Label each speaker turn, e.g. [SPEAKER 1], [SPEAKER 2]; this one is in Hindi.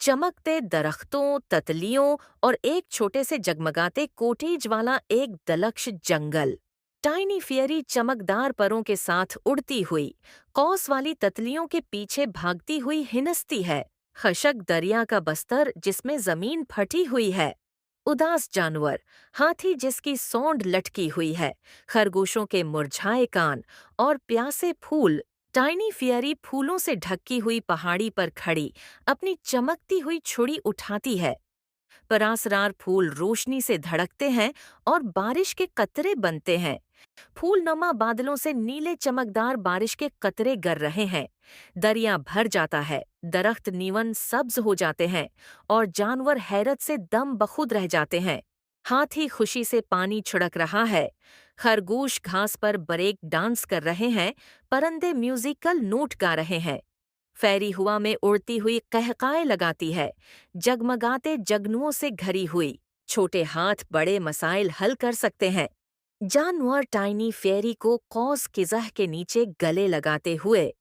[SPEAKER 1] चमकते दरख्तों, ततलियों और एक छोटे से जगमगाते कोटेज वाला एक दलक्ष जंगल। टाइनी फेयरी चमकदार परों के साथ उड़ती हुई, कौस वाली ततलियों के पीछे भागती हुई हिनस्ती है। खशक दरिया का बस्तर जिसमें जमीन फटी हुई है। उदास जानवर, हाथी जिसकी सौंड लटकी हुई है, खरगोशों के मुरझाए कान और प्यासे फूल। टाइनी फियरी फूलों से ढकी हुई पहाड़ी पर खड़ी अपनी चमकती हुई छुड़ी उठाती है। परासरार फूल रोशनी से धड़कते हैं और बारिश के कतरे बनते हैं। फूलनुमा बादलों से नीले चमकदार बारिश के कतरे गर रहे हैं। दरिया भर जाता है, दरख्त नीवन सब्ज हो जाते हैं और जानवर हैरत से दम बखुद रह जाते हैं। हाथी खुशी से पानी छिड़क रहा है, खरगोश घास पर ब्रेक डांस कर रहे हैं, परिंदे म्यूजिकल नोट गा रहे हैं। फैरी हुआ में उड़ती हुई कहकाए लगाती है, जगमगाते जगनुओं से घरी हुई। छोटे हाथ बड़े मसाइल हल कर सकते हैं। जानवर टाइनी फेयरी को कौस किज़ह के नीचे गले लगाते हुए